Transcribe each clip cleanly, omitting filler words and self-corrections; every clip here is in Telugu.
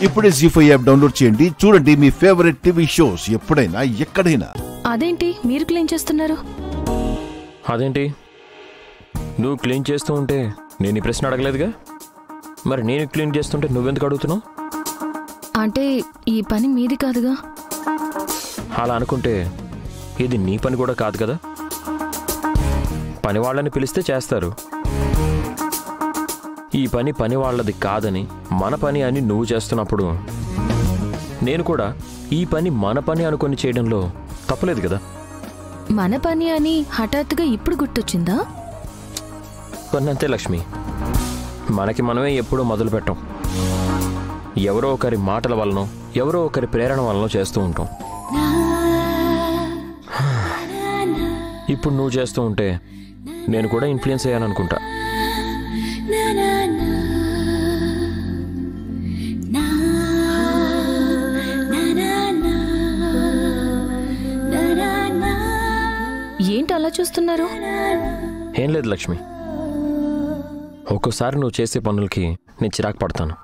ఇప్పుడే జీ5 యాప్ డౌన్లోడ్ చేయండి. చూడండి మీ ఫేవరెట్ టీవీ షోస్ ఎప్పుడైనా ఎక్కడైనా. అదేంటి మీరు క్లీన్ చేస్తున్నారు? అదేంటి నువ్వు క్లీన్ చేస్తూ ఉంటే నేను ఈ ప్రశ్న అడగలేదుగా. మరి నేను క్లీన్ చేస్తుంటే నువ్వెందుకు అడుగుతున్నావు? అంటే ఈ పని మీది కాదుగా. అలా అనుకుంటే ఇది నీ పని కూడా కాదు కదా. పని వాళ్ళని పిలిస్తే చేస్తారు. ఈ పని వాళ్ళది కాదని మన పని అని నువ్వు చేస్తున్నప్పుడు నేను కూడా ఈ పని మన పని అనుకొని చేయడంలో తప్పలేదు కదా. మన పని అని హఠాత్తుగా ఇప్పుడు గుర్తొచ్చిందా? కొన్నంతే లక్ష్మి, మనకి మనమే ఎప్పుడూ మొదలు పెట్టం. ఎవరో ఒకరి మాటల వలనో ఎవరో ఒకరి ప్రేరణ వలనో చేస్తూ ఉంటాం. ఇప్పుడు నువ్వు చేస్తూ ఉంటే నేను కూడా ఇన్ఫ్లుయెన్స్ అయ్యాననుకుంటా. ఏంటి అలా చూస్తున్నారు? ఏం లేదు లక్ష్మి, ఒక్కోసారి నువ్వు చేసే పనులకి నేను చిరాకు పడతాను.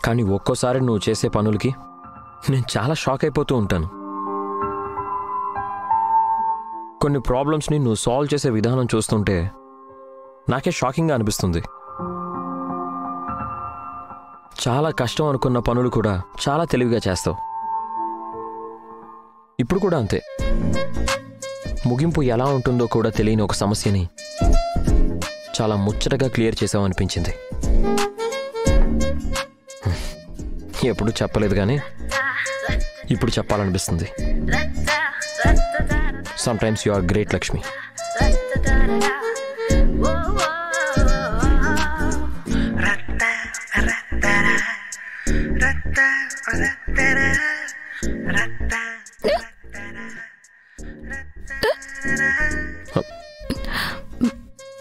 కానీ ఒక్కోసారి నువ్వు చేసే పనులకి నేను చాలా షాక్ అయిపోతూ ఉంటాను. కొన్ని ప్రాబ్లమ్స్ని నువ్వు సాల్వ్ చేసే విధానం చూస్తుంటే నాకే షాకింగ్గా అనిపిస్తుంది. చాలా కష్టం అనుకున్న పనులు కూడా చాలా తెలివిగా చేస్తావు. ఇప్పుడు కూడా అంతే. ముగింపు ఎలా ఉంటుందో కూడా తెలియని ఒక సమస్యని చాలా ముచ్చటగా క్లియర్ చేసావు అనిపించింది. ఎప్పుడు చెప్పలేదు కానీ ఇప్పుడు చెప్పాలనిపిస్తుంది. Sometimes you are great Lakshmi.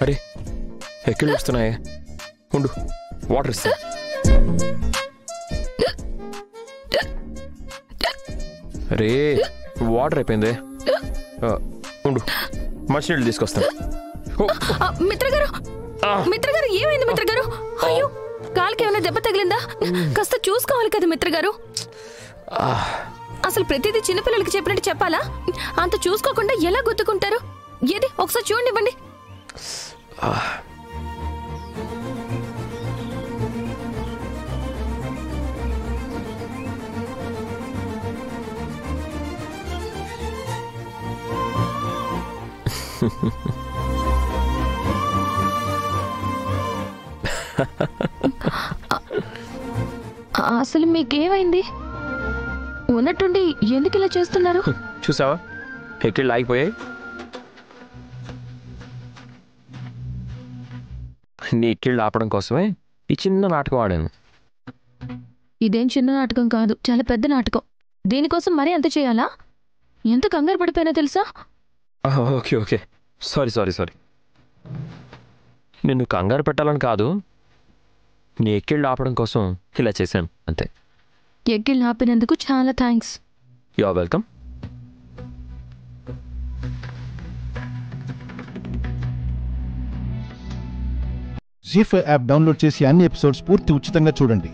అరే ఎక్కడ వస్తున్నాయే, ఉండు వాటర్ ఇస్తా. అరే వాటర్ అయిపోయింది, ఉండు మంచినీళ్ళు తీసుకొస్తాను. మిత్రగారు ఏమైంది మిత్రగారు? అయ్యో కాలికి ఏమైనా దెబ్బ తగిలిందా? కాస్త చూసుకోవాలి కదా మిత్రగారు. అసలు ప్రతిదీ చిన్నపిల్లలకి చెప్పినట్టు చెప్పాలా? అంత చూసుకోకుండా ఎలా గుర్తుకుంటారు? ఏది ఒకసారి చూడండివ్వండి. అసలు మీకేమైంది? ఉన్నట్టుండి ఎందుకు ఇలా చేస్తున్నారు? చూసావా ఎక్కడ ఆగిపోయాయి. నీ ఇట్టిళ్ళు ఆపడం కోసమే ఈ చిన్న నాటకం ఆడాను. ఇదేం చిన్న నాటకం కాదు, చాలా పెద్ద నాటకం. దీనికోసం మరీ అంత చేయాలా? ఎంత కంగారు పడిపోయినా తెలుసా? Okay okay sorry sorry sorry. నిన్ను కంగారు పెట్టాలని కాదు, నీ ఎక్కిళ్ళు ఆపడం కోసం ఇలా చేశాను అంతే. ఎక్కిళ్ళు ఆపినందుకు చాలా thanks. You are welcome. Zee5 app download చేసి అన్ని ఎపిసోడ్స్ పూర్తి ఉచితంగా చూడండి.